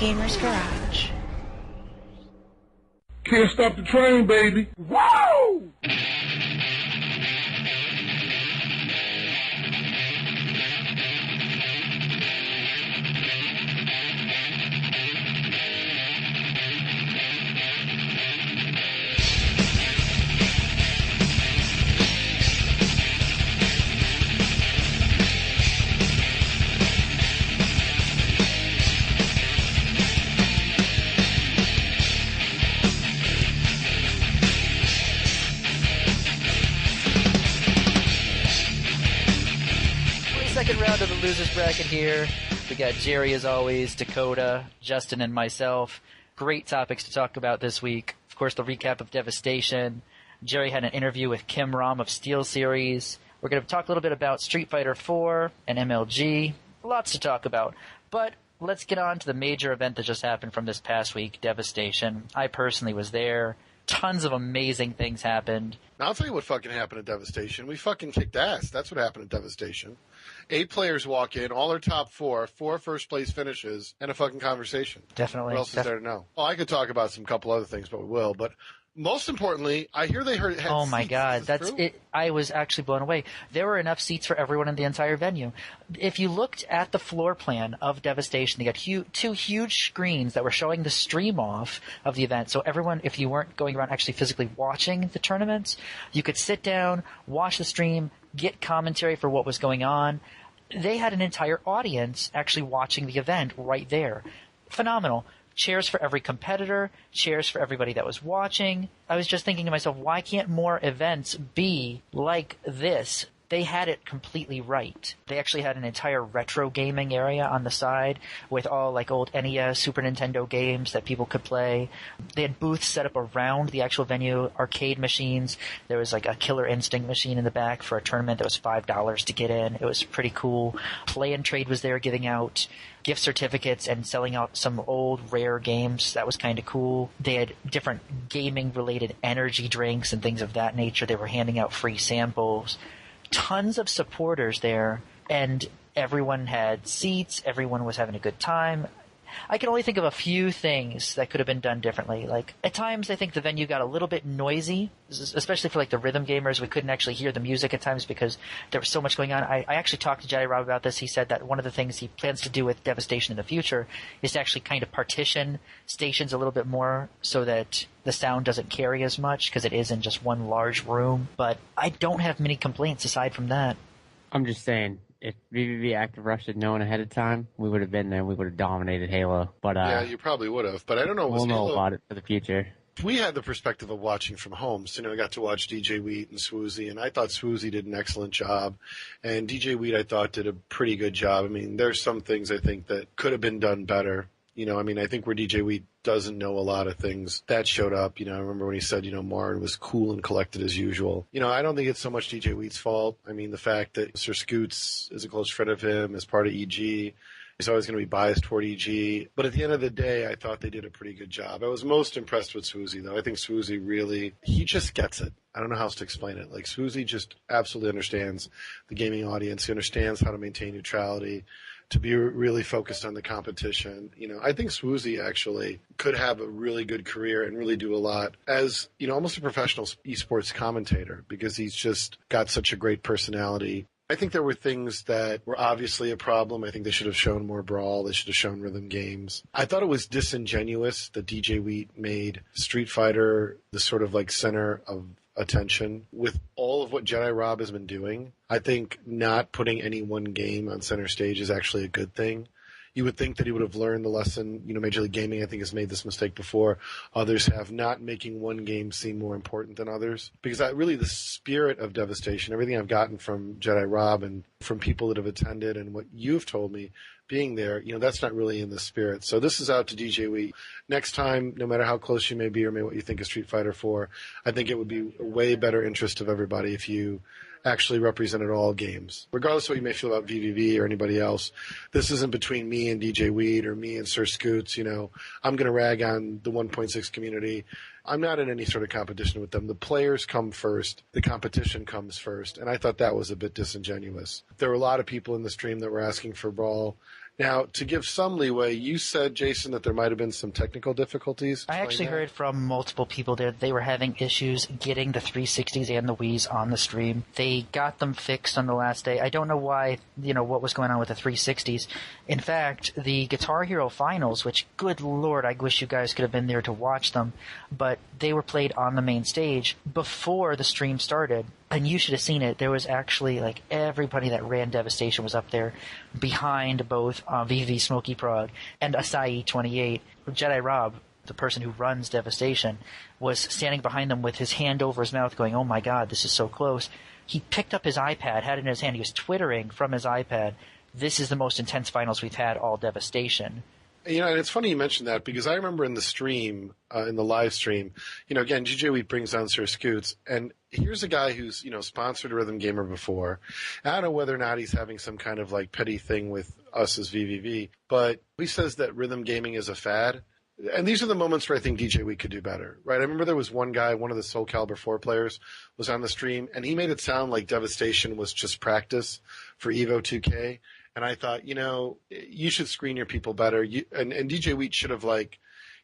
Gamer's Garage. Can't stop the train, baby. Woo! Second round of the losers bracket here. We got Jerry as always, Dakota, Justin, and myself. Great topics to talk about this week. Of course, the recap of Devastation. Jerry had an interview with Kim Rom of SteelSeries. We're going to talk a little bit about Street Fighter 4 and MLG. Lots to talk about. But let's get on to the major event that just happened from this past week, Devastation. I personally was there. Tons of amazing things happened. Now, I'll tell you what fucking happened at Devastation. We fucking kicked ass. That's what happened at Devastation. 8 players walk in, all are top 4, 4 first-place finishes, and a fucking conversation. Definitely. What else is there to know? Well, I could talk about some couple other things, but we will. But most importantly, I hear they had Oh my seats. God, that's true? it. I was actually blown away. There were enough seats for everyone in the entire venue. If you looked at the floor plan of Devastation, they got 2 huge screens that were showing the stream off of the event. So everyone, if you weren't going around actually physically watching the tournaments, you could sit down, watch the stream, get commentary for what was going on. They had an entire audience actually watching the event right there. Phenomenal. Chairs for every competitor, chairs for everybody that was watching. I was just thinking to myself, why can't more events be like this? They had it completely right. They actually had an entire retro gaming area on the side with all like old NES, Super Nintendo games that people could play. They had booths set up around the actual venue, arcade machines. There was like a Killer Instinct machine in the back for a tournament that was $5 to get in. It was pretty cool. Play and Trade was there giving out gift certificates and selling out some old rare games. That was kind of cool. They had different gaming related energy drinks and things of that nature. They were handing out free samples. Tons of supporters there, and everyone had seats. Everyone was having a good time. I can only think of a few things that could have been done differently. Like, at times I think the venue got a little bit noisy, especially for like the rhythm gamers. We couldn't actually hear the music at times because there was so much going on. I actually talked to Jedi Rob about this. He said that one of the things he plans to do with Devastation in the future is to actually kind of partition stations a little bit more so that the sound doesn't carry as much because it is in just one large room. But I don't have many complaints aside from that. I'm just saying, if VVV Active Rush had known ahead of time, we would have been there. We would have dominated Halo. But yeah, you probably would have. But I don't know. We'll know Halo... about it for the future. We had the perspective of watching from home. So, I got to watch DJ Wheat and Swoozy, and I thought Swoozy did an excellent job. And DJ Wheat, I thought, did a pretty good job. I mean, there's some things I think that could have been done better. I think where DJ Wheat doesn't know a lot of things, that showed up. I remember when he said, Martin was cool and collected as usual. I don't think it's so much DJ Wheat's fault. I mean, the fact that Sir Scoots is a close friend of him, is part of EG, he's always going to be biased toward EG. But at the end of the day, I thought they did a pretty good job. I was most impressed with Swoozy, though. I think Swoozy really, he just gets it. I don't know how else to explain it. Like, Swoozy just absolutely understands the gaming audience. He understands how to maintain neutrality, to be really focused on the competition. I think Swoozy actually could have a really good career and really do a lot as, almost a professional esports commentator, because he's just got such a great personality. I think there were things that were obviously a problem. I think they should have shown more brawl. They should have shown rhythm games. I thought it was disingenuous that DJ Wheat made Street Fighter the sort of like center of attention with all of what Jedi Rob has been doing. I think not putting any one game on center stage is actually a good thing. You would think that he would have learned the lesson. Major League Gaming, I think, has made this mistake before. Others have, not making one game seem more important than others. Because really the spirit of Devastation, everything I've gotten from Jedi Rob and from people that have attended and what you've told me being there, that's not really in the spirit. So this is out to DJ Wheat. Next time, no matter how close you may be or what you think of Street Fighter 4, I think it would be a way better interest of everybody if you actually represented all games. Regardless of what you may feel about VVV or anybody else, this isn't between me and DJ Wheat or me and Sir Scoots. I'm going to rag on the 1.6 community. I'm not in any sort of competition with them. The players come first. The competition comes first. And I thought that was a bit disingenuous. There were a lot of people in the stream that were asking for brawl. Now, to give some leeway, you said, Jason, that there might have been some technical difficulties. I actually heard from multiple people that they were having issues getting the 360s and the Wiis on the stream. They got them fixed on the last day. I don't know why, what was going on with the 360s. In fact, the Guitar Hero finals, which, good lord, I wish you guys could have been there to watch them, but they were played on the main stage before the stream started. And you should have seen it. There was actually, everybody that ran Devastation was up there behind both VV Smokey Prog and Acai28. Jedi Rob, the person who runs Devastation, was standing behind them with his hand over his mouth going, oh my god, this is so close. He picked up his iPad, had it in his hand. He was twittering from his iPad, this is the most intense finals we've had all Devastation. And it's funny you mentioned that because I remember in the stream, in the live stream, again, DJ Wheat brings on Sir Scoots, and here's a guy who's, sponsored a Rhythm Gamer before. I don't know whether or not he's having some kind of petty thing with us as VVV, but he says that rhythm gaming is a fad. And these are the moments where I think DJ Wheat could do better, right? I remember there was one guy, one of the Soul Calibur 4 players, was on the stream, and he made it sound like Devastation was just practice for Evo 2K. And I thought, you should screen your people better. And DJ Wheat should have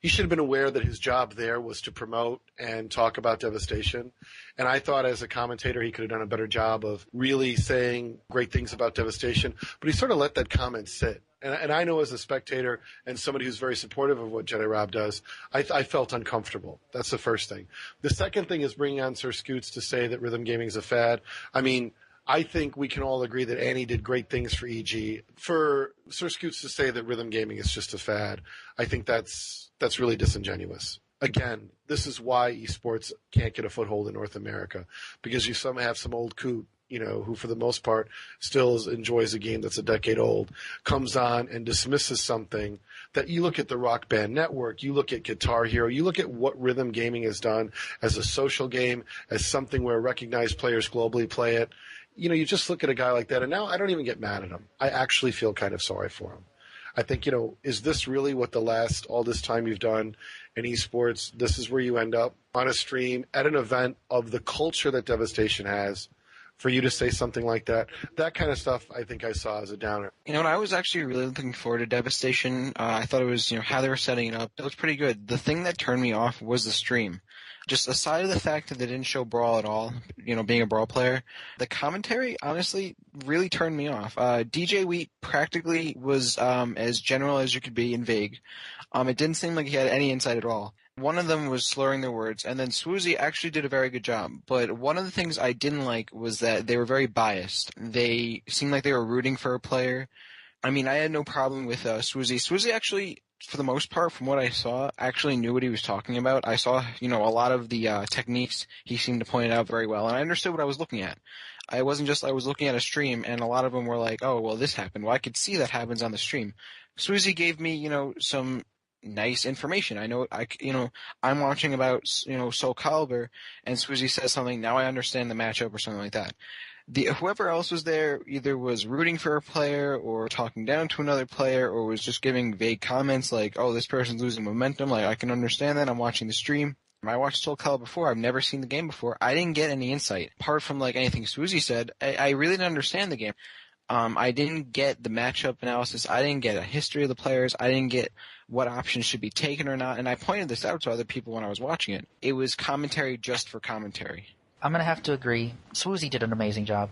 he should have been aware that his job there was to promote and talk about Devastation. And I thought as a commentator he could have done a better job of really saying great things about Devastation. But he sort of let that comment sit. And I know as a spectator and somebody who's very supportive of what Jedi Rob does, I felt uncomfortable. That's the first thing. The second thing is bringing on Sir Scoots to say that rhythm gaming is a fad. I mean, I think we can all agree that Annie did great things for EG. For Sir Scoots to say that rhythm gaming is just a fad, I think that's really disingenuous. Again, this is why esports can't get a foothold in North America, because you have some old coot, who for the most part still enjoys a game that's a decade old, comes on and dismisses something that you look at the Rock Band Network, you look at Guitar Hero, you look at what rhythm gaming has done as a social game, as something where recognized players globally play it. You just look at a guy like that, and now I don't even get mad at him. I actually feel kind of sorry for him. I think, is this really what all this time you've done in esports? This is where you end up on a stream at an event of the culture that Devastation has, for you to say something like that. That kind of stuff I think I saw as a downer. And I was actually really looking forward to Devastation. I thought it was, how they were setting it up. It was pretty good. The thing that turned me off was the stream. Just aside of the fact that they didn't show Brawl at all, being a Brawl player, the commentary, honestly, really turned me off. DJ Wheat practically was as general as you could be and vague. It didn't seem like he had any insight at all. One of them was slurring their words, and then Swoozie actually did a very good job. But one of the things I didn't like was that they were very biased. They seemed like they were rooting for a player. I mean, I had no problem with Swoozie. Swoozie actually, for the most part, from what I saw, actually knew what he was talking about. I saw, a lot of the techniques he seemed to point out very well, and I understood what I was looking at. I wasn't just, I was looking at a stream, and a lot of them were like, oh, well, this happened. Well, I could see that happens on the stream. Swoozie gave me, some nice information. I know, I'm watching about, Soul Calibur, and Swoozie says something, now I understand the matchup or something like that. Whoever else was there either was rooting for a player or talking down to another player or was just giving vague comments like, oh, this person's losing momentum. Like, I can understand that. I'm watching the stream. I watched Soul Calibur before. I've never seen the game before. I didn't get any insight. Apart from, anything Swoozie said, I really didn't understand the game. I didn't get the matchup analysis. I didn't get a history of the players. I didn't get what options should be taken or not. And I pointed this out to other people when I was watching it. It was commentary just for commentary. I'm going to have to agree. Swoozie did an amazing job.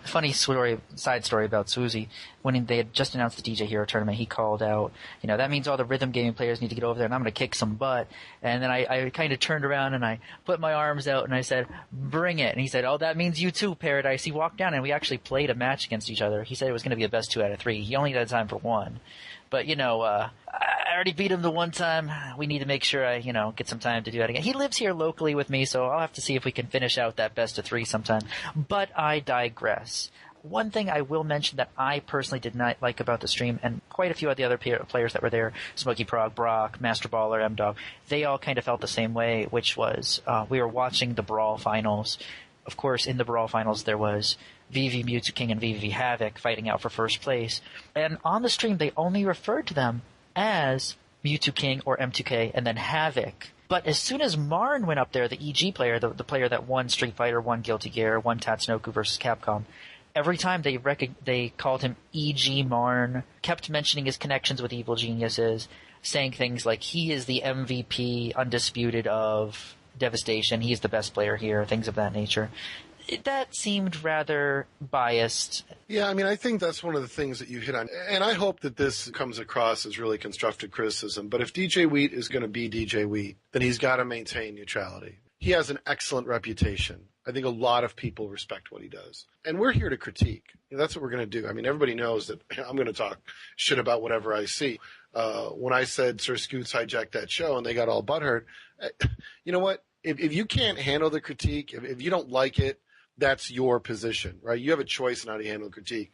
Funny side story about Swoozie. When they had just announced the DJ Hero tournament, he called out, that means all the rhythm gaming players need to get over there and I'm going to kick some butt. And then I kind of turned around and I put my arms out and I said, bring it. And he said, oh, that means you too, Paradise. He walked down and we actually played a match against each other. He said it was going to be a best 2 out of 3. He only had time for 1. But, I already beat him the one time. We need to make sure I, get some time to do that again. He lives here locally with me, so I'll have to see if we can finish out that best of 3 sometime. But I digress. One thing I will mention that I personally did not like about the stream, and quite a few of the other players that were there, Smokey Prog, Brock, Master Baller, M-Dog, they all kind of felt the same way, which was we were watching the Brawl finals. Of course, in the Brawl finals, there was VV Mewtwo King and VV Havoc fighting out for first place. And on the stream, they only referred to them as Mewtwo King or M2K and then Havoc. But as soon as Marn went up there, the EG player, the player that won Street Fighter, won Guilty Gear, won Tatsunoko versus Capcom, Every time they called him E.G. Marn, kept mentioning his connections with evil geniuses, saying things like he is the MVP undisputed of Devastation, he's the best player here, things of that nature. That seemed rather biased. Yeah, I mean, I think that's one of the things that you hit on. And I hope that this comes across as really constructive criticism. But if DJ Wheat is going to be DJ Wheat, then he's got to maintain neutrality. He has an excellent reputation. I think a lot of people respect what he does. And we're here to critique. That's what we're going to do. I mean, everybody knows that I'm going to talk shit about whatever I see. When I said Sir Scoots hijacked that show and they got all butthurt, you know what? If you can't handle the critique, if you don't like it, that's your position, right? You have a choice in how to handle critique.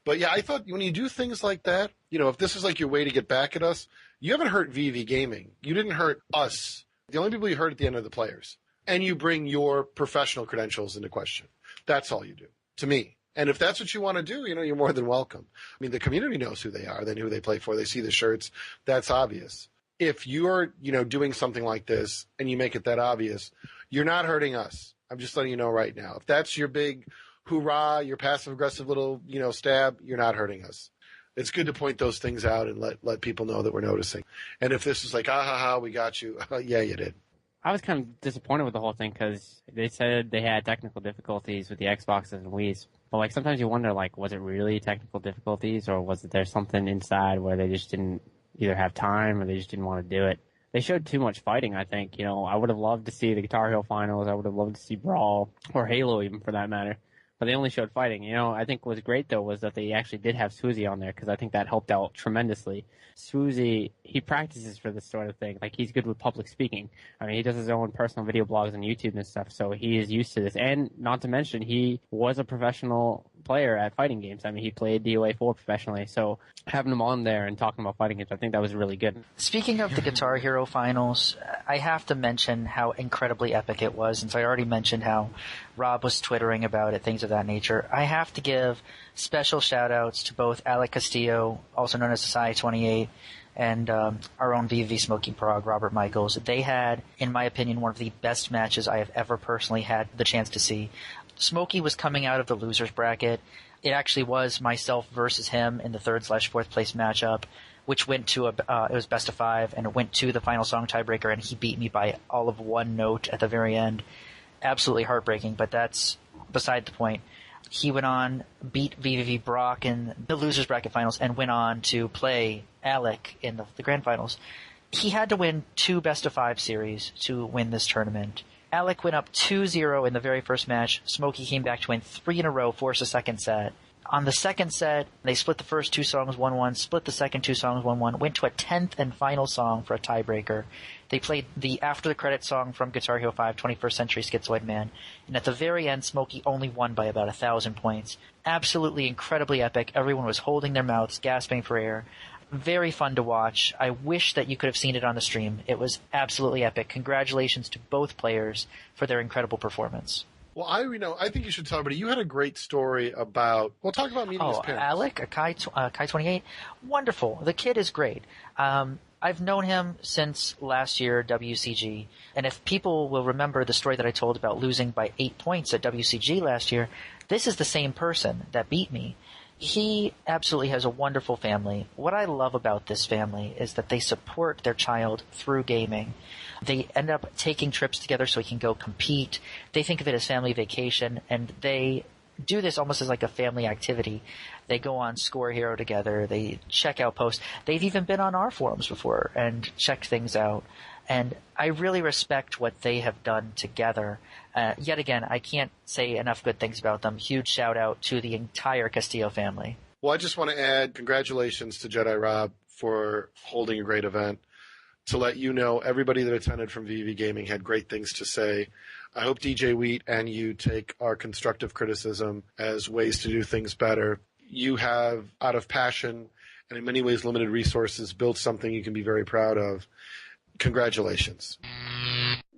But yeah, I thought when you do things like that, if this is like your way to get back at us, you haven't hurt VV Gaming. You didn't hurt us. The only people you hurt at the end are the players. And you bring your professional credentials into question. That's all you do, to me. And if that's what you want to do, you're more than welcome. I mean, the community knows who they are, they know who they play for. They see the shirts. That's obvious. If you're, doing something like this and you make it that obvious, you're not hurting us. I'm just letting you know right now. If that's your big hoorah, your passive-aggressive little, stab, you're not hurting us. It's good to point those things out and let people know that we're noticing. And if this is like, we got you, yeah, you did. I was kind of disappointed with the whole thing because they said they had technical difficulties with the Xboxes and Wiis. But, sometimes you wonder, was it really technical difficulties or was there something inside where they just didn't either have time or they just didn't want to do it? They showed too much fighting, I think. I would have loved to see the Guitar Hero finals. I would have loved to see Brawl or Halo even for that matter. But they only showed fighting. I think what was great, though, was that they actually did have Swoozie on there because I think that helped out tremendously. Swoozie, he practices for this sort of thing. He's good with public speaking. I mean, he does his own personal video blogs on YouTube and stuff, so he is used to this. And not to mention, he was a professional player at fighting games. I mean, he played DOA 4 professionally, so having him on there and talking about fighting games, I think that was really good. Speaking of the Guitar Hero finals, I have to mention how incredibly epic it was, since I already mentioned how Rob was twittering about it, things of that nature. I have to give special shout-outs to both Alec Castillo, also known as Society28, and our own VV Smoking Prague, Robert Michaels. They had, in my opinion, one of the best matches I have ever personally had the chance to see. Smokey was coming out of the losers bracket. It actually was myself versus him in the 3rd/4th place matchup, which went to it was best of 5, and it went to the final song tiebreaker, and he beat me by all of 1 note at the very end. Absolutely heartbreaking, but that's beside the point. He went on, beat VVV Brock in the losers bracket finals, and went on to play Alec in the grand finals. He had to win 2 best of 5 series to win this tournament. Alec went up 2-0 in the very first match. Smokey came back to win 3 in a row, forced a second set. On the second set, they split the first 2 songs 1-1, split the second 2 songs 1-1, went to a 10th and final song for a tiebreaker. They played the after the credit song from Guitar Hero 5, 21st Century Schizoid Man. And at the very end, Smokey only won by about 1,000 points. Absolutely incredibly epic. Everyone was holding their mouths, gasping for air. Very fun to watch. I wish that you could have seen it on the stream. It was absolutely epic. Congratulations to both players for their incredible performance. Well, I think you should tell everybody. You had a great story about. Well, talk about meeting his parents. Alec, Kai28, wonderful. The kid is great. I've known him since last year, WCG, and if people will remember the story that I told about losing by 8 points at WCG last year, this is the same person that beat me. He absolutely has a wonderful family. What I love about this family is that they support their child through gaming. They end up taking trips together so he can go compete. They think of it as family vacation, and they do this almost as like a family activity. They go on Score Hero together. They check out posts. They've even been on our forums before and checked things out. And I really respect what they have done together. Yet again, I can't say enough good things about them. Huge shout out to the entire Castillo family. Well, I just want to add congratulations to Jedi Rob for holding a great event. To let you know, everybody that attended from VV Gaming had great things to say. I hope DJ Wheat and you take our constructive criticism as ways to do things better. You have, out of passion and in many ways limited resources, built something you can be very proud of. Congratulations.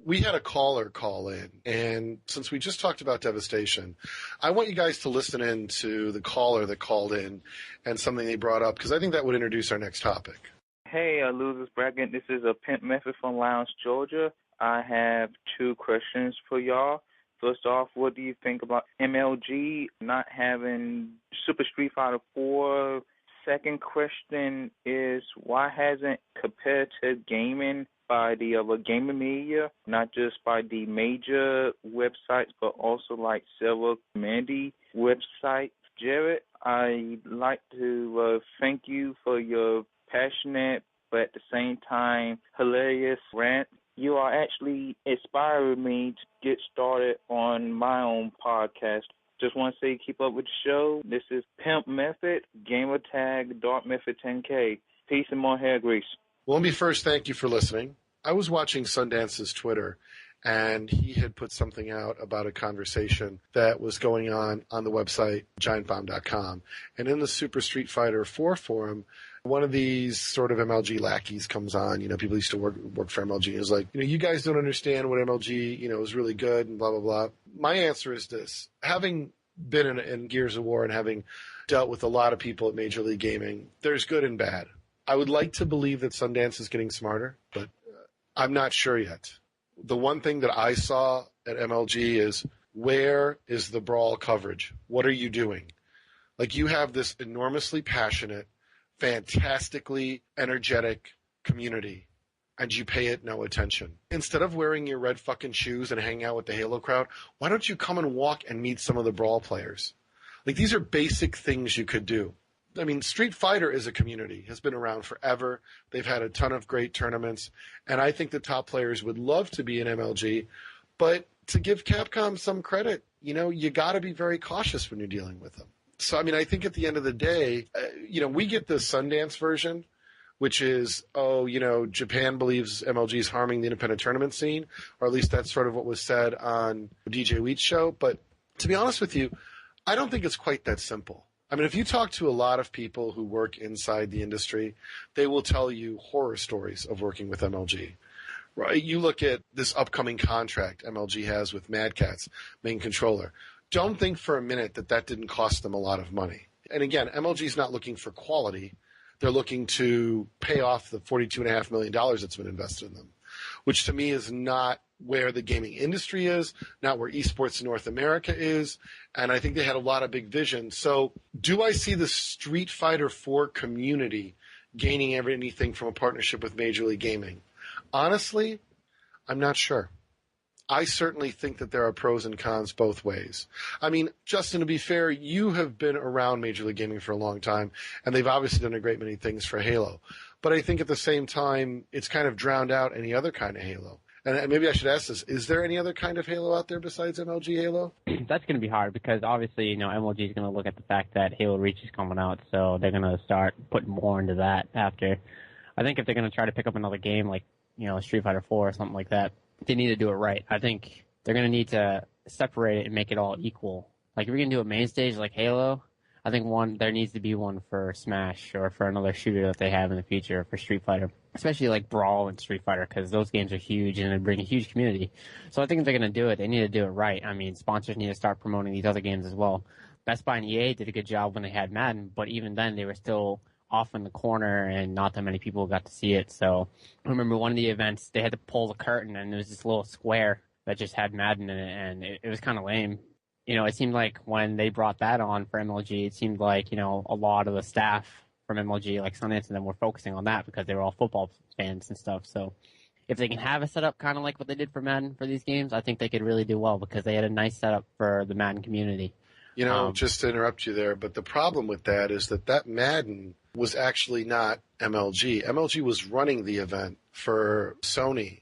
We had a caller call in, and since we just talked about Devastation, I want you guys to listen in to the caller that called in and something they brought up, because I think that would introduce our next topic. Hey, Losers Bracket. This is Pimp Method from Lounge, Georgia. I have 2 questions for y'all. First off, what do you think about MLG not having Super Street Fighter 4? Second question is, why hasn't competitive gaming by the other gaming media, not just by the major websites, but also like several community websites? Jared, I'd like to thank you for your passionate but at the same time hilarious rant. You are actually inspiring me to get started on my own podcast. Just want to say keep up with the show. This is Pimp Method, gamer tag, Dark Method 10K. Peace and more hair grease. Well, let me first thank you for listening. I was watching Sundance's Twitter, and he had put something out about a conversation that was going on the website, giantbomb.com. And in the Super Street Fighter 4 forum, one of these sort of MLG lackeys comes on. You know, people used to work for MLG. And is like, you know, you guys don't understand what MLG, you know, is really good and blah, blah, blah. My answer is this. Having been in Gears of War and having dealt with a lot of people at Major League Gaming, there's good and bad. I would like to believe that Sundance is getting smarter, but I'm not sure yet. The one thing that I saw at MLG is, where is the brawl coverage? What are you doing? Like, you have this enormously passionate, fantastically energetic community, and you pay it no attention. Instead of wearing your red fucking shoes and hanging out with the Halo crowd, why don't you come and walk and meet some of the brawl players? Like, these are basic things you could do. I mean, Street Fighter as a community has been around forever. They've had a ton of great tournaments, and I think the top players would love to be in MLG, but to give Capcom some credit, you know, you got to be very cautious when you're dealing with them. So, I mean, I think at the end of the day, you know, we get the Sundance version, which is, oh, you know, Japan believes MLG is harming the independent tournament scene, or at least that's sort of what was said on DJ Wheat's show. But to be honest with you, I don't think it's quite that simple. I mean, if you talk to a lot of people who work inside the industry, they will tell you horror stories of working with MLG. Right? You look at this upcoming contract MLG has with Mad Catz, main controller. Don't think for a minute that that didn't cost them a lot of money. And again, MLG is not looking for quality. They're looking to pay off the $42.5 million that's been invested in them, which to me is not where the gaming industry is, not where esports in North America is, and I think they had a lot of big vision. So do I see the Street Fighter 4 community gaining anything from a partnership with Major League Gaming? Honestly, I'm not sure. I certainly think that there are pros and cons both ways. I mean, Justin, to be fair, you have been around Major League Gaming for a long time, and they've obviously done a great many things for Halo. But I think at the same time, it's kind of drowned out any other kind of Halo. And maybe I should ask this, is there any other kind of Halo out there besides MLG Halo? That's going to be hard because obviously, you know, MLG is going to look at the fact that Halo Reach is coming out, so they're going to start putting more into that after. I think if they're going to try to pick up another game like, you know, Street Fighter 4 or something like that, they need to do it right. I think they're going to need to separate it and make it all equal. Like, if you're going to do a main stage like Halo, I think there needs to be one for Smash or for another shooter that they have in the future for Street Fighter. Especially like Brawl and Street Fighter, because those games are huge and they bring a huge community. So I think if they're going to do it, they need to do it right. I mean, sponsors need to start promoting these other games as well. Best Buy and EA did a good job when they had Madden, but even then they were still off in the corner and not that many people got to see it. So I remember one of the events, they had to pull the curtain and there was this little square that just had Madden in it, and it was kind of lame. You know, it seemed like when they brought that on for MLG, it seemed like, you know, a lot of the staff from MLG, like Sundance and them, were focusing on that because they were all football fans and stuff. So if they can have a setup kind of like what they did for Madden for these games, I think they could really do well because they had a nice setup for the Madden community. You know, just to interrupt you there, but the problem with that is that Madden was actually not MLG. MLG was running the event for Sony.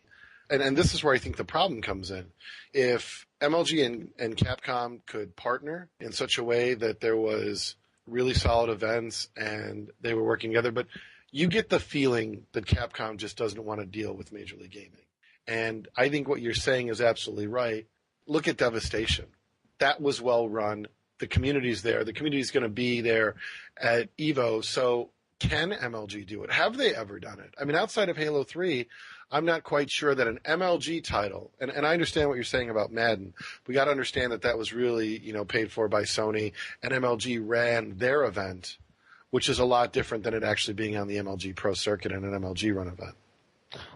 And this is where I think the problem comes in. If MLG and Capcom could partner in such a way that there was really solid events and they were working together, but you get the feeling that Capcom just doesn't want to deal with Major League Gaming. And I think what you're saying is absolutely right. Look at Devastation. That was well run. The community's there. The community's going to be there at EVO. So can MLG do it? Have they ever done it? I mean, outside of Halo 3, I'm not quite sure that an MLG title, and I understand what you're saying about Madden. We got to understand that was really, you know, paid for by Sony, and MLG ran their event, which is a lot different than it actually being on the MLG Pro Circuit and an MLG run event.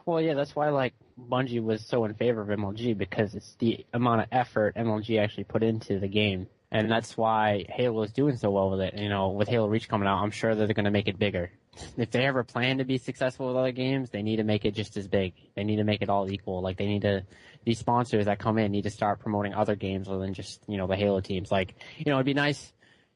Well, yeah, that's why like Bungie was so in favor of MLG, because it's the amount of effort MLG actually put into the game. And that's why Halo is doing so well with it. You know, with Halo Reach coming out, I'm sure that they're going to make it bigger. If they ever plan to be successful with other games, they need to make it just as big. They need to make it all equal. Like, these sponsors that come in need to start promoting other games other than just, you know, the Halo teams. Like, you know, it'd be nice,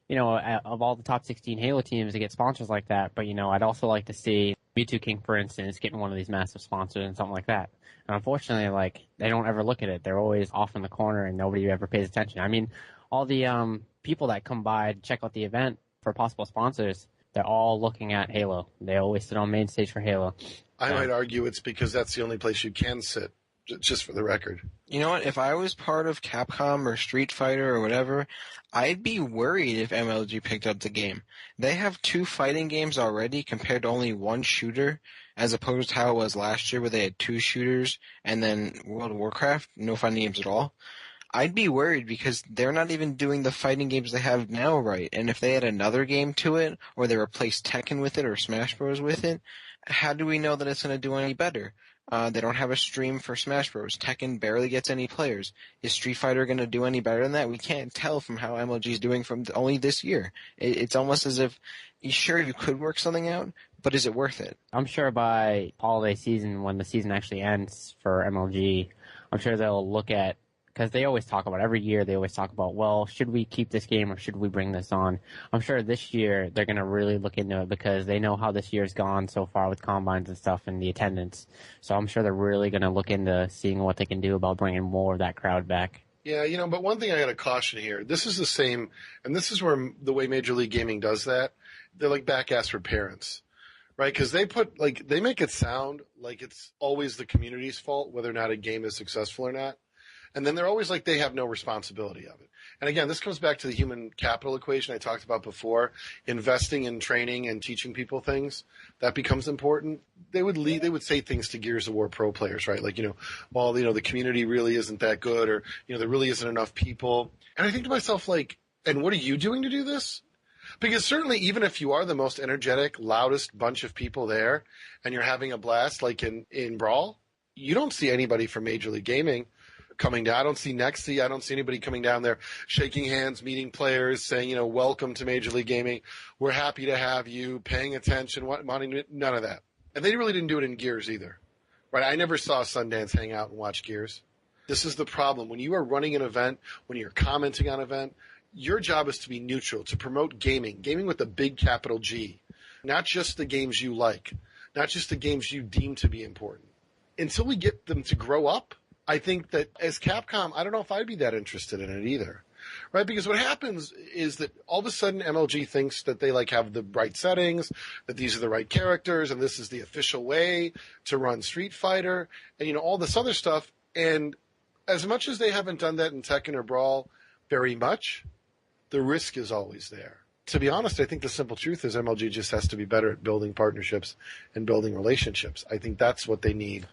you know, of all the top 16 Halo teams to get sponsors like that. But, you know, I'd also like to see Mewtwo King, for instance, getting one of these massive sponsors and something like that. And unfortunately, like, they don't ever look at it. They're always off in the corner and nobody ever pays attention. I mean, all the people that come by to check out the event for possible sponsors, they're all looking at Halo. They always sit on main stage for Halo. I might argue it's because that's the only place you can sit, just for the record. You know what? If I was part of Capcom or Street Fighter or whatever, I'd be worried if MLG picked up the game. They have 2 fighting games already compared to only 1 shooter, as opposed to how it was last year where they had 2 shooters and then World of Warcraft, no fighting games at all. I'd be worried because they're not even doing the fighting games they have now right. And if they add another game to it, or they replace Tekken with it or Smash Bros. With it, how do we know that it's going to do any better? They don't have a stream for Smash Bros. Tekken barely gets any players. Is Street Fighter going to do any better than that? We can't tell from how MLG is doing from only this year. It's almost as if, sure, you could work something out, but is it worth it? I'm sure by holiday season, when the season actually ends for MLG, I'm sure they'll look at, because they always talk about, every year they always talk about, well, should we keep this game or should we bring this on? I'm sure this year they're going to really look into it because they know how this year's gone so far with combines and stuff and the attendance. So I'm sure they're really going to look into seeing what they can do about bringing more of that crowd back. Yeah, you know, but one thing I got to caution here, this is the same, and this is where the way Major League Gaming does that, they're like back-ass for parents, right? Because they make it sound like it's always the community's fault whether or not a game is successful or not. And then they're always like they have no responsibility of it. And again, this comes back to the human capital equation I talked about before. Investing in training and teaching people things, that becomes important. They would say things to Gears of War pro players, right? Like, you know, well, you know, the community really isn't that good, or, you know, there really isn't enough people. And I think to myself, like, and what are you doing to do this? Because certainly even if you are the most energetic, loudest bunch of people there and you're having a blast, like in Brawl, you don't see anybody from Major League Gaming coming down. I don't see Nexi. I don't see anybody coming down there, shaking hands, meeting players, saying, you know, welcome to Major League Gaming. We're happy to have you, paying attention, wanting none of that. And they really didn't do it in Gears either, right? I never saw Sundance hang out and watch Gears. This is the problem. When you are running an event, when you're commenting on an event, your job is to be neutral, to promote gaming with a big capital G, not just the games you like, not just the games you deem to be important. Until we get them to grow up, I think that as Capcom, I don't know if I'd be that interested in it either, right? Because what happens is that all of a sudden MLG thinks that they like have the right settings, that these are the right characters, and this is the official way to run Street Fighter, and, you know, all this other stuff. And as much as they haven't done that in Tekken or Brawl very much, the risk is always there. To be honest, I think the simple truth is MLG just has to be better at building partnerships and building relationships. I think that's what they need,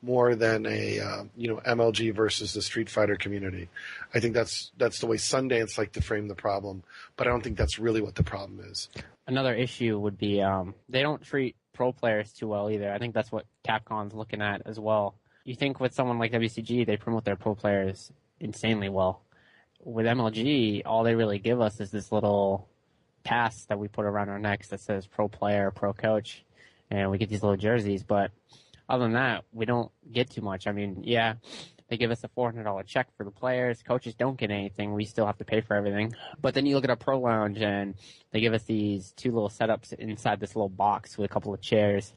more than a MLG versus the Street Fighter community. I think that's the way Sundance like to frame the problem, but I don't think that's really what the problem is. Another issue would be they don't treat pro players too well either. I think that's what Capcom's looking at as well. You think with someone like WCG, they promote their pro players insanely well. With MLG, all they really give us is this little pass that we put around our necks that says pro player, pro coach, and we get these little jerseys, but other than that, we don't get too much. I mean, yeah, they give us a $400 check for the players. Coaches don't get anything. We still have to pay for everything. But then you look at our Pro Lounge, and they give us these 2 little setups inside this little box with a couple of chairs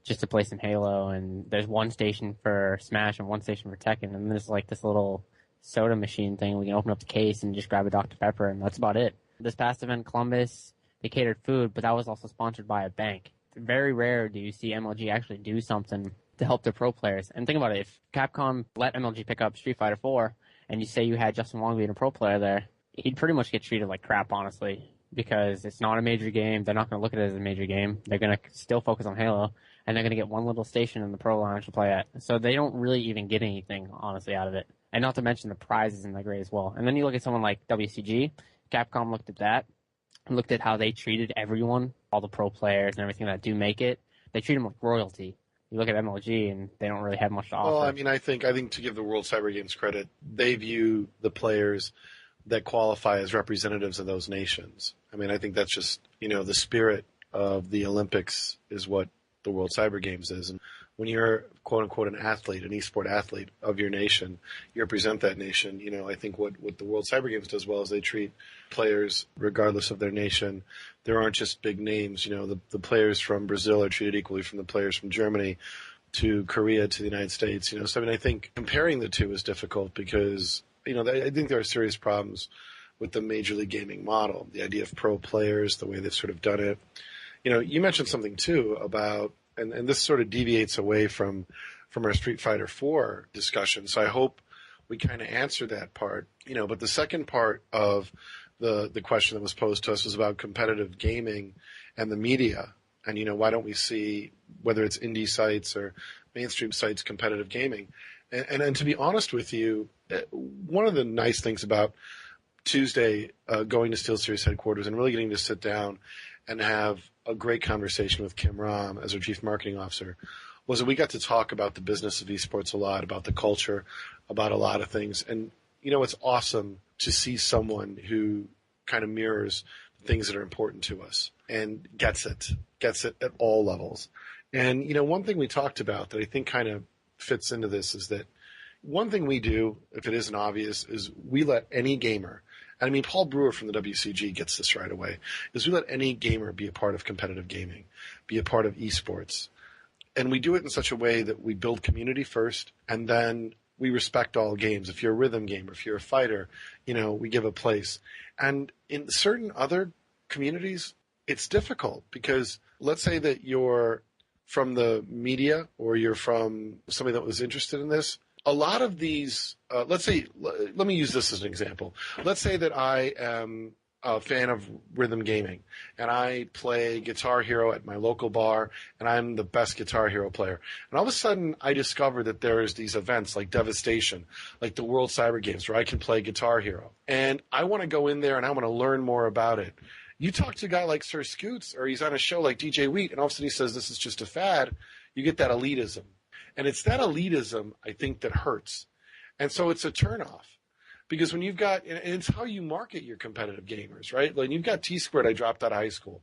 just to play some Halo. And there's 1 station for Smash and 1 station for Tekken. And there's like this little soda machine thing. We can open up the case and just grab a Dr. Pepper, and that's about it. This past event, Columbus, they catered food, but that was also sponsored by a bank. Very rare do you see MLG actually do something to help their pro players. And think about it, if Capcom let MLG pick up Street Fighter 4, and you say you had Justin Wong being a pro player there, he'd pretty much get treated like crap, honestly, because it's not a major game. They're not going to look at it as a major game. They're going to still focus on Halo, and they're going to get 1 little station in the pro lounge to play at. So they don't really even get anything, honestly, out of it. And not to mention the prizes isn't that great as well. And then you look at someone like WCG. Capcom looked at that, and looked at how they treated everyone, all the pro players and everything that do make it. They treat them like royalty. you look at MLG and they don't really have much to offer. Well, I mean, I think to give the World Cyber Games credit, they view the players that qualify as representatives of those nations. I mean, I think that's just, the spirit of the Olympics is what the World Cyber Games is. And when you're, quote unquote, an athlete, an esport athlete of your nation, you represent that nation. I think what the World Cyber Games does well is they treat players regardless of their nation. There aren't just big names. The players from Brazil are treated equally from the players from Germany to Korea to the United States. So I mean, I think comparing the two is difficult because I think there are serious problems with the Major League Gaming model, the idea of pro players, the way they've sort of done it. You mentioned something too about, and this sort of deviates away from our Street Fighter 4 discussion. So I hope we kind of answer that part. But the second part of the question that was posed to us was about competitive gaming and the media. And why don't we see, whether it's indie sites or mainstream sites, competitive gaming? And to be honest with you, one of the nice things about Tuesday going to SteelSeries headquarters and really getting to sit down and have a great conversation with Kim Ram as our chief marketing officer was that we got to talk about the business of esports a lot, about the culture, about a lot of things. And, it's awesome to see someone who kind of mirrors the things that are important to us and gets it at all levels. And, one thing we talked about that I think kind of fits into this is that one thing we do, if it isn't obvious, is we let any gamer, and I mean Paul Brewer from the WCG gets this right away, is we let any gamer be a part of competitive gaming, be a part of esports. And we do it in such a way that we build community first, and then we respect all games. If you're a rhythm gamer, if you're a fighter, we give a place. And in certain other communities, it's difficult because let's say that you're from the media or you're from somebody that was interested in this. A lot of these, let me use this as an example. Let's say that I am a fan of rhythm gaming and I play Guitar Hero at my local bar and I'm the best Guitar Hero player. And all of a sudden I discover that there's these events like Devastation, like the World Cyber Games where I can play Guitar Hero. And I want to go in there and I want to learn more about it. You talk to a guy like Sir Scoots or he's on a show like DJ Wheat and all of a sudden he says this is just a fad. You get that elitism. And it's that elitism, I think, that hurts. And so it's a turnoff. Because when you've got, and it's how you market your competitive gamers, right? When you've got T-Squared, I dropped out of high school.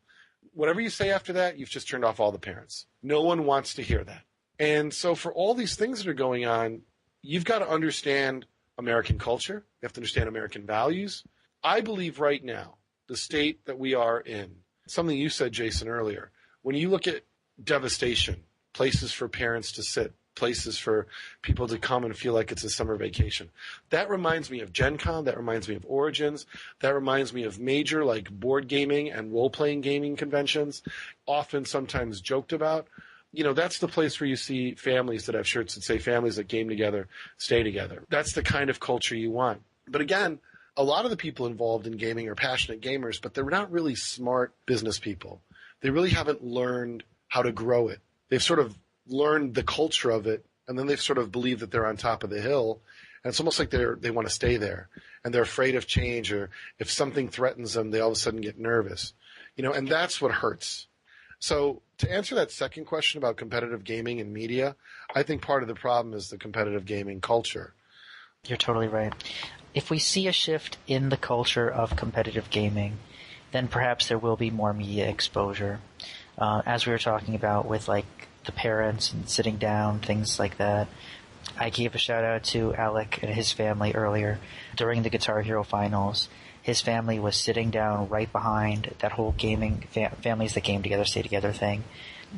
Whatever you say after that, you've just turned off all the parents. No one wants to hear that. And so for all these things that are going on, you've got to understand American culture. You have to understand American values. I believe right now, the state that we are in, something you said, Jason, earlier, when you look at Devastation, places for parents to sit, places for people to come and feel like it's a summer vacation. That reminds me of Gen Con. That reminds me of Origins. That reminds me of major like board gaming and role-playing gaming conventions, often sometimes joked about. That's the place where you see families that have shirts that say families that game together, stay together. That's the kind of culture you want. But again, a lot of the people involved in gaming are passionate gamers, but they're not really smart business people. They really haven't learned how to grow it. They've sort of learned the culture of it, and then they've sort of believed that they're on top of the hill, and it's almost like they want to stay there, and they're afraid of change, or if something threatens them, they all of a sudden get nervous, and that's what hurts. So to answer that second question about competitive gaming and media, I think part of the problem is the competitive gaming culture. You're totally right. If we see a shift in the culture of competitive gaming, then perhaps there will be more media exposure. As we were talking about with like the parents and sitting down, things like that. I gave a shout out to Alec and his family earlier during the Guitar Hero finals. His family was sitting down right behind that whole gaming families that game together, stay together thing.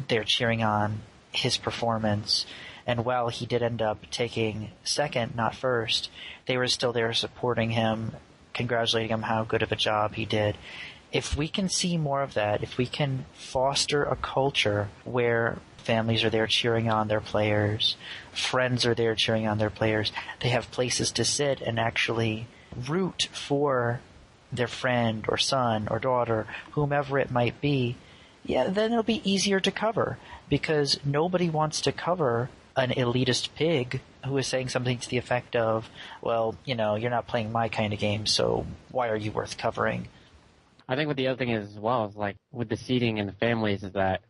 They're cheering on his performance. And while he did end up taking second, not first, they were still there supporting him, congratulating him how good of a job he did. If we can see more of that, if we can foster a culture where families are there cheering on their players, friends are there cheering on their players, they have places to sit and actually root for their friend or son or daughter, whomever it might be, then it'll be easier to cover because nobody wants to cover an elitist pig who is saying something to the effect of, well, you're not playing my kind of game, so why are you worth covering? I think what the other thing is as well is like with the seating and the families is that,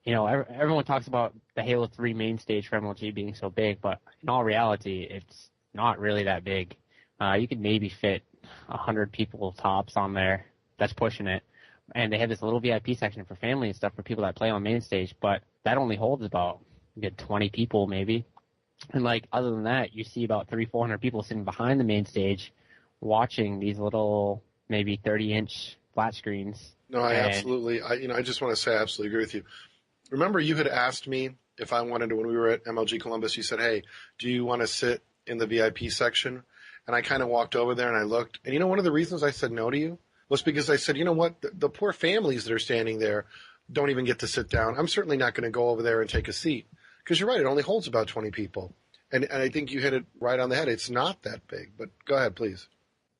everyone talks about the Halo 3 main stage for MLG being so big, but in all reality, it's not really that big. You could maybe fit 100 people tops on there. That's pushing it. And they have this little VIP section for family and stuff for people that play on main stage, but that only holds about a good 20 people maybe. And other than that, you see about 300-400 people sitting behind the main stage watching these little maybe 30-inch flat screens. No, I just want to say I absolutely agree with you. Remember, you had asked me if I wanted to, when we were at MLG Columbus, you said, hey, do you want to sit in the VIP section? And I kind of walked over there and I looked. And one of the reasons I said no to you was because I said, you know what, the poor families that are standing there don't even get to sit down. I'm certainly not going to go over there and take a seat. Because you're right, it only holds about 20 people. And I think you hit it right on the head. It's not that big. But go ahead, please.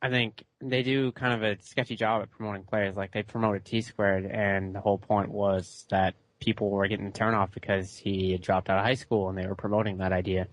I think they do kind of a sketchy job at promoting players. They promoted T-Squared, and the whole point was that people were getting the turnoff because he had dropped out of high school, and they were promoting that idea.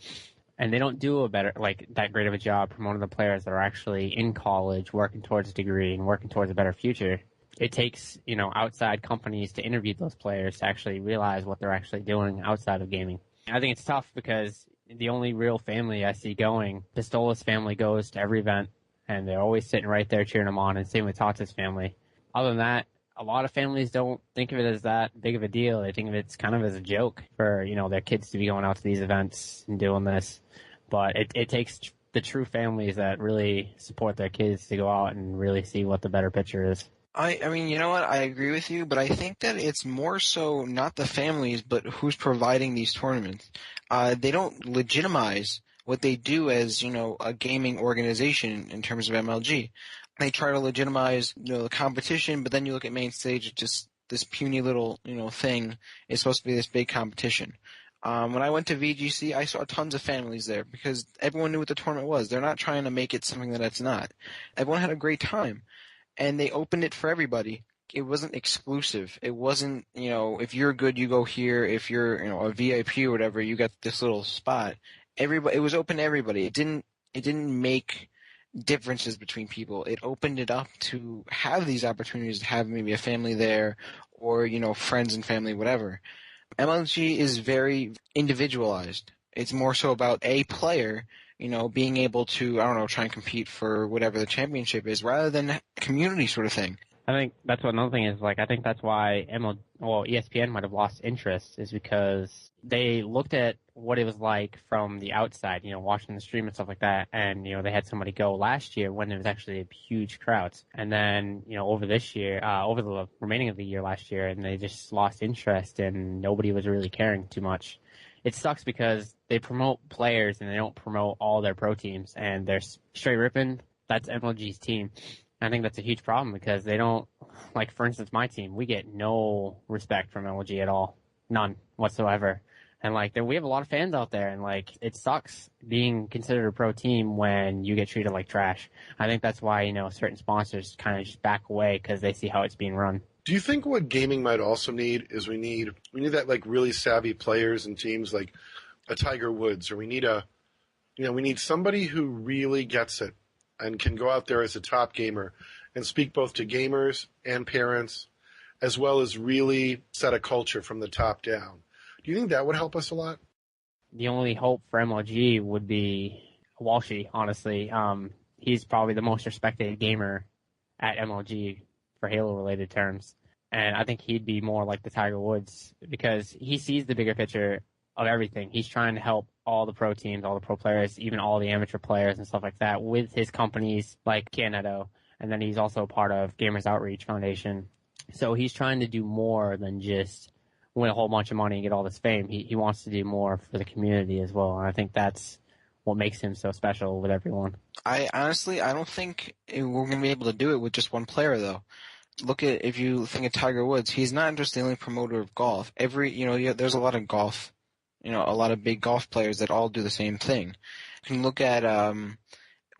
And they don't do that great of a job promoting the players that are actually in college, working towards a degree and working towards a better future. It takes, outside companies to interview those players to actually realize what they're actually doing outside of gaming. I think it's tough because the only real family I see going, Pistola's family goes to every event, and they're always sitting right there cheering them on, and same with Tatsu's family. Other than that, a lot of families don't think of it as that big of a deal. They think of it kind of as a joke for, their kids to be going out to these events and doing this. But it takes the true families that really support their kids to go out and really see what the better picture is. I mean, you know what? I agree with you, but I think that it's more so not the families, but who's providing these tournaments. They don't legitimize what they do as, a gaming organization in terms of MLG. They try to legitimize, the competition, but then you look at main stage, it's just this puny little, thing is supposed to be this big competition. When I went to VGC, I saw tons of families there because everyone knew what the tournament was. They're not trying to make it something that it's not. Everyone had a great time, and they opened it for everybody. It wasn't exclusive. It wasn't, if you're good, you go here. If you're, a VIP or whatever, you got this little spot. It was open to everybody. It didn't make differences between people. It opened it up to have these opportunities to have maybe a family there or, friends and family, whatever. MLG is very individualized. It's more so about a player, being able to, try and compete for whatever the championship is rather than a community sort of thing. I think that's what another thing is. I think that's why ESPN might have lost interest is because they looked at what it was like from the outside, watching the stream and stuff like that. And, they had somebody go last year when there was actually huge crowds. And then, over this year, over the remaining of the year last year, and they just lost interest and nobody was really caring too much. It sucks because they promote players and they don't promote all their pro teams. And they're straight ripping. That's MLG's team. I think that's a huge problem because they don't, for instance, my team, we get no respect from LG at all. None whatsoever. And we have a lot of fans out there and it sucks being considered a pro team when you get treated like trash. I think that's why, certain sponsors kind of just back away because they see how it's being run. Do you think what gaming might also need is we need that really savvy players and teams like a Tiger Woods, or we need somebody who really gets it and can go out there as a top gamer and speak both to gamers and parents, as well as really set a culture from the top down. Do you think that would help us a lot? The only hope for MLG would be Walshy, honestly. He's probably the most respected gamer at MLG for Halo-related terms. And I think he'd be more like the Tiger Woods because he sees the bigger picture of everything. He's trying to help all the pro teams, all the pro players, even all the amateur players and stuff like that with his companies like Canetto. And then he's also part of Gamers Outreach Foundation. So he's trying to do more than just win a whole bunch of money and get all this fame. He wants to do more for the community as well. And I think that's what makes him so special with everyone. I don't think we're going to be able to do it with just one player, though. If you think of Tiger Woods, he's not just the only promoter of golf. There's a lot of golf, a lot of big golf players that all do the same thing. You can look at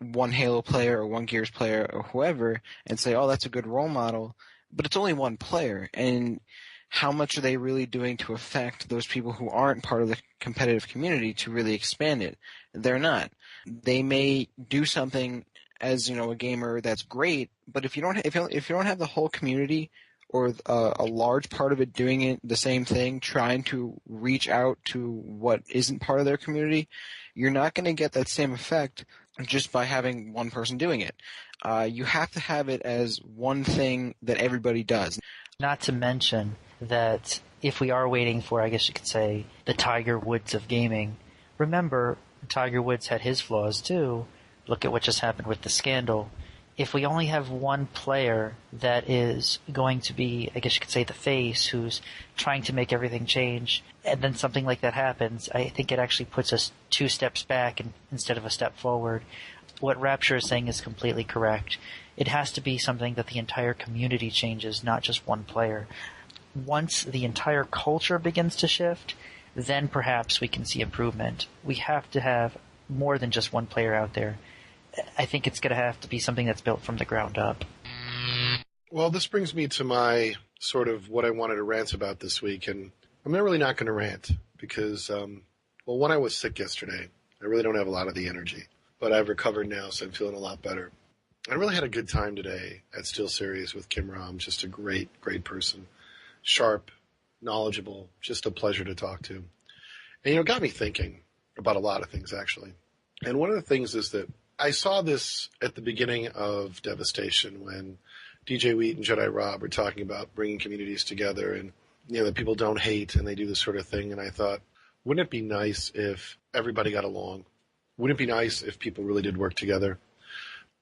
one Halo player or one Gears player or whoever and say, oh, that's a good role model, but it's only one player. And how much are they really doing to affect those people who aren't part of the competitive community to really expand it? They're not. They may do something as, a gamer that's great, but if you don't have the whole community or a large part of it doing it the same thing, trying to reach out to what isn't part of their community, you're not going to get that same effect just by having one person doing it. You have to have it as one thing that everybody does. Not to mention that if we are waiting for, I guess you could say, the Tiger Woods of gaming, remember, Tiger Woods had his flaws too. Look at what just happened with the scandal. If we only have one player that is going to be, I guess you could say, the face, who's trying to make everything change, and then something like that happens, I think it actually puts us 2 steps back instead of a step forward. What Rapture is saying is completely correct. It has to be something that the entire community changes, not just one player. Once the entire culture begins to shift, then perhaps we can see improvement. We have to have more than just one player out there. I think it's going to have to be something that's built from the ground up. Well, this brings me to my sort of what I wanted to rant about this week, and I'm really not going to rant because, when I was sick yesterday, I really don't have a lot of the energy, but I've recovered now, so I'm feeling a lot better. I really had a good time today at SteelSeries with Kim Ram, just a great, great person, sharp, knowledgeable, just a pleasure to talk to. And, it got me thinking about a lot of things, actually. And one of the things is that I saw this at the beginning of Devastation when DJ Wheat and Jedi Rob were talking about bringing communities together and, that people don't hate and they do this sort of thing. And I thought, wouldn't it be nice if everybody got along? Wouldn't it be nice if people really did work together?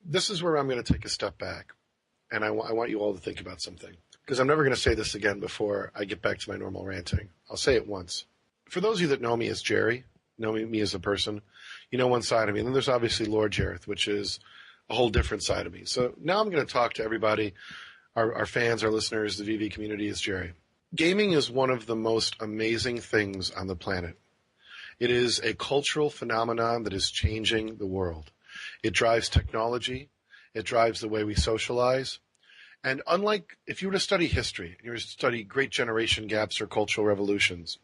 This is where I'm going to take a step back. And I want you all to think about something. Because I'm never going to say this again before I get back to my normal ranting. I'll say it once. For those of you that know me as Jerry, know me as a person, one side of me. And then there's obviously Lord Jareth, which is a whole different side of me. So now I'm going to talk to everybody, our fans, our listeners, the VV community as Jerry. Gaming is one of the most amazing things on the planet. It is a cultural phenomenon that is changing the world. It drives technology. It drives the way we socialize. And unlike if you were to study history, you were to study great generation gaps or cultural revolutions,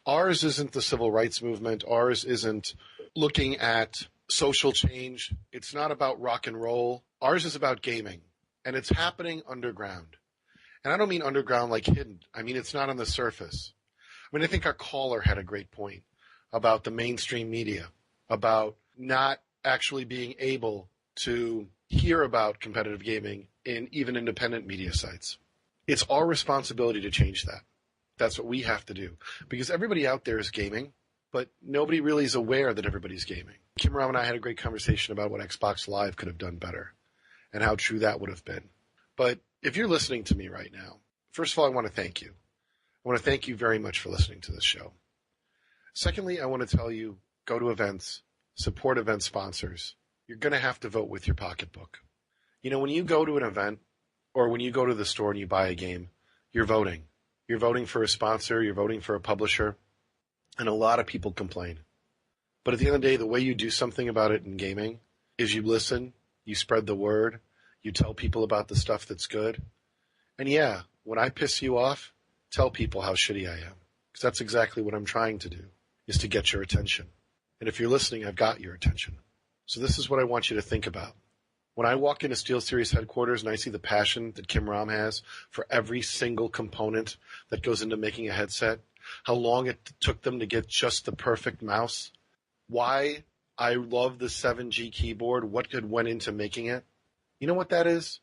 ours isn't the civil rights movement. Ours isn't looking at social change. It's not about rock and roll. Ours is about gaming, and it's happening underground. And I don't mean underground like hidden. I mean, it's not on the surface. I think our caller had a great point about the mainstream media, about not actually being able to hear about competitive gaming in even independent media sites. It's our responsibility to change that. That's what we have to do. Because everybody out there is gaming, but nobody really is aware that everybody's gaming. Kim Ram and I had a great conversation about what Xbox Live could have done better and how true that would have been. But if you're listening to me right now, first of all, I want to thank you. I want to thank you very much for listening to this show. Secondly, I want to tell you, go to events, support event sponsors. You're going to have to vote with your pocketbook. When you go to an event or when you go to the store and you buy a game, you're voting. You're voting for a sponsor, you're voting for a publisher, and a lot of people complain. But at the end of the day, the way you do something about it in gaming is you listen, you spread the word, you tell people about the stuff that's good. And yeah, when I piss you off, tell people how shitty I am. Because that's exactly what I'm trying to do, is to get your attention. And if you're listening, I've got your attention. So this is what I want you to think about. When I walk into SteelSeries headquarters and I see the passion that Kim Ram has for every single component that goes into making a headset, how long it took them to get just the perfect mouse, why I love the 7G keyboard, what good went into making it. You know what that is?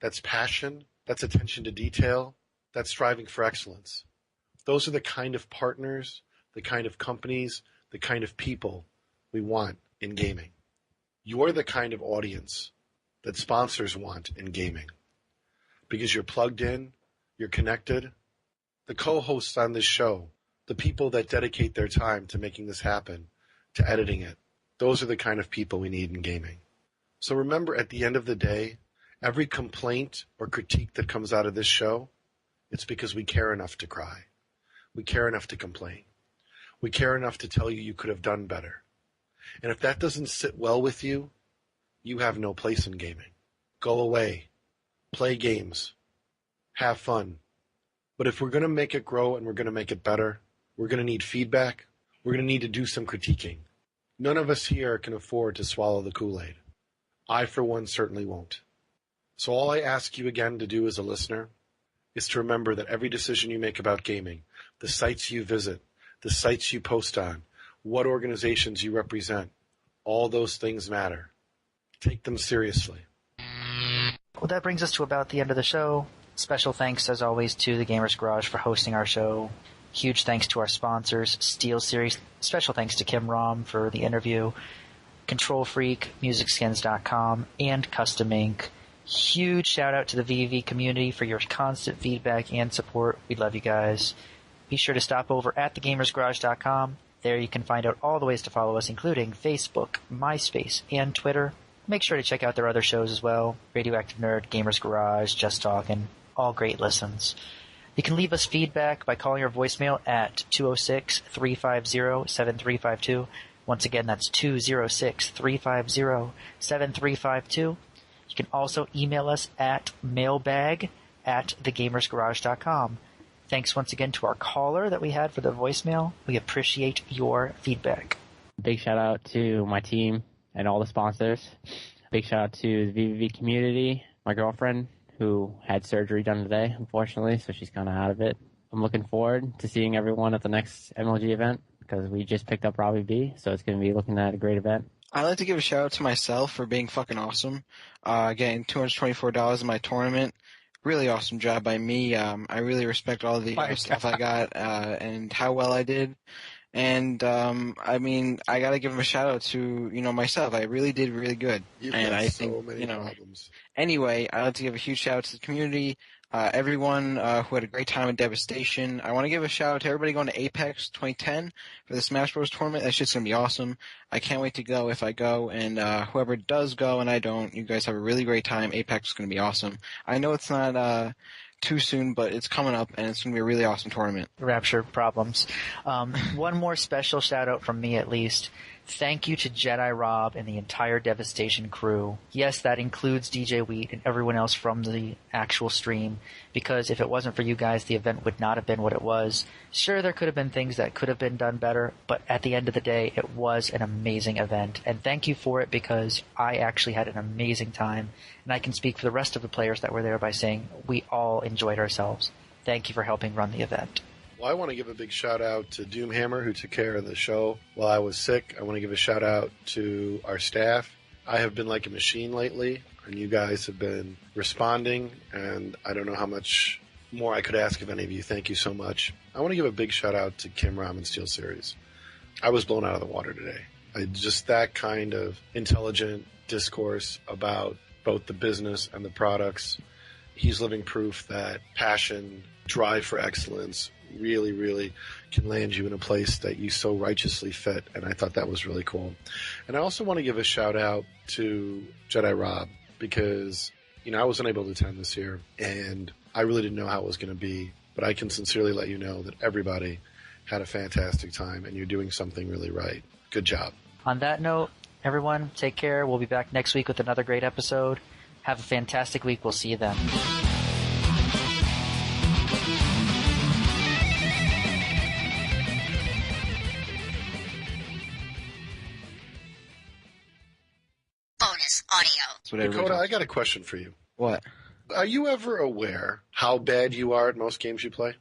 That's passion. That's attention to detail. That's striving for excellence. Those are the kind of partners, the kind of companies, the kind of people we want in gaming. You're the kind of audience that sponsors want in gaming because you're plugged in, you're connected. The co-hosts on this show, the people that dedicate their time to making this happen, to editing it, those are the kind of people we need in gaming. So remember, at the end of the day, every complaint or critique that comes out of this show, it's because we care enough to cry. We care enough to complain. We care enough to tell you you could have done better. And if that doesn't sit well with you, you have no place in gaming. Go away. Play games. Have fun. But if we're going to make it grow and we're going to make it better, we're going to need feedback. We're going to need to do some critiquing. None of us here can afford to swallow the Kool-Aid. I, for one, certainly won't. So all I ask you again to do as a listener is to remember that every decision you make about gaming, the sites you visit, the sites you post on, what organizations you represent, all those things matter. Take them seriously. Well, that brings us to about the end of the show. Special thanks, as always, to the Gamers Garage for hosting our show. Huge thanks to our sponsors, SteelSeries. Special thanks to Kim Rom for the interview. Control Freak, MusicSkins.com, and Custom Ink. Huge shout out to the VV community for your constant feedback and support. We love you guys. Be sure to stop over at thegamersgarage.com. There you can find out all the ways to follow us, including Facebook, MySpace, and Twitter. Make sure to check out their other shows as well. Radioactive Nerd, Gamers Garage, Just Talkin', all great listens. You can leave us feedback by calling our voicemail at 206-350-7352. Once again, that's 206-350-7352. You can also email us at mailbag@thegamersgarage.com. Thanks once again to our caller that we had for the voicemail. We appreciate your feedback. Big shout out to my team and all the sponsors. Big shout out to the VVV community, my girlfriend, who had surgery done today, unfortunately, so she's kind of out of it. I'm looking forward to seeing everyone at the next MLG event because we just picked up Robbie B, so it's going to be looking at a great event. I'd like to give a shout out to myself for being fucking awesome. Getting $224 in my tournament. Really awesome job by me. I really respect all the stuff I got and how well I did. And I mean, I got to give him a shout out to myself. I really did really good. You've and got I so think many problems. Anyway, I'd like to give a huge shout out to the community. Everyone who had a great time at Devastation. I want to give a shout out to everybody going to Apex 2010 for the Smash Bros. Tournament. That shit's going to be awesome. I can't wait to go if I go. And whoever does go and I don't, you guys have a really great time. Apex is going to be awesome. I know it's not too soon, but it's coming up, and it's going to be a really awesome tournament. Rapture problems. One more special shout out from me at least. Thank you to Jedi Rob and the entire Devastation crew. Yes, that includes DJ Wheat and everyone else from the actual stream, because if it wasn't for you guys, the event would not have been what it was. Sure, there could have been things that could have been done better, but at the end of the day, it was an amazing event. And thank you for it, because I actually had an amazing time. And I can speak for the rest of the players that were there by saying we all enjoyed ourselves. Thank you for helping run the event. Well, I want to give a big shout out to Doomhammer, who took care of the show while I was sick. I want to give a shout out to our staff. I have been like a machine lately, and you guys have been responding, and I don't know how much more I could ask of any of you. Thank you so much. I want to give a big shout out to Kim Rom and SteelSeries. I was blown out of the water today. Just that kind of intelligent discourse about both the business and the products. He's living proof that passion, drive for excellence, really, really can land you in a place that you so righteously fit, and I thought that was really cool. And I also want to give a shout-out to Jedi Rob, because, I was unable to attend this year, and I really didn't know how it was going to be, but I can sincerely let you know that everybody had a fantastic time, and you're doing something really right. Good job. On that note, everyone, take care. We'll be back next week with another great episode. Have a fantastic week. We'll see you then. Audio. Dakota, I got a question for you. What? Are you ever aware how bad you are at most games you play?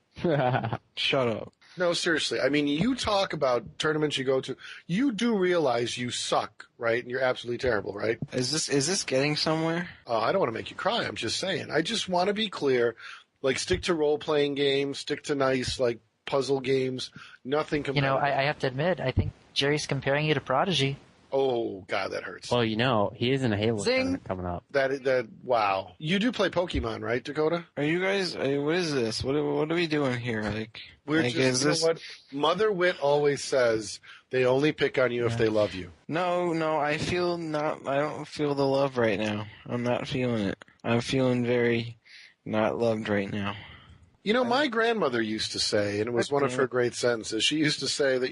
Shut up. No, seriously. I mean, you talk about tournaments you go to. You do realize you suck, right? And you're absolutely terrible, right? Is this getting somewhere? I don't want to make you cry. I'm just saying. I just want to be clear. Like, stick to role-playing games. Stick to nice, puzzle games. Nothing competitive. I have to admit, I think Jerry's comparing you to Prodigy. Oh, God, that hurts. Well, he is in a Halo tournament coming up. Wow. You do play Pokemon, right, Dakota? Are you guys, what is this? What are we doing here? We're just, you know what? Mother Wit always says they only pick on you if they love you. No, I don't feel the love right now. I'm not feeling it. I'm feeling very not loved right now. My grandmother used to say, and it was one of her great sentences, she used to say that,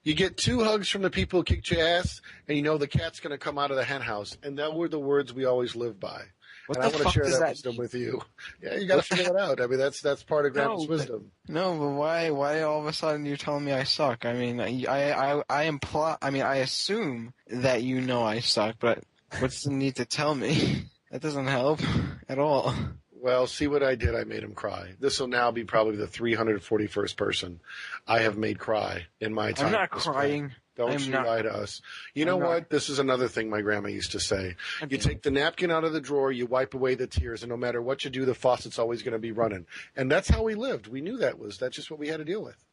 you get 2 hugs from the people who kicked your ass, and the cat's going to come out of the hen house. And that were the words we always lived by. What and the I want to fuck share does that that wisdom mean? with you. Yeah, you got to figure it out. I mean, that's part of Grandma's wisdom. No, but why all of a sudden you're telling me I suck? I mean, I assume that I suck, but what's the need to tell me? That doesn't help at all. Well, see what I did? I made him cry. This will now be probably the 341st person I have made cry in my time. I'm not at this crying. point. Don't I'm you not- lie to us. You know I'm not- what? This is another thing my grandma used to say. You take the napkin out of the drawer, you wipe away the tears, and no matter what you do, the faucet's always going to be running. And that's how we lived. We knew that's just what we had to deal with.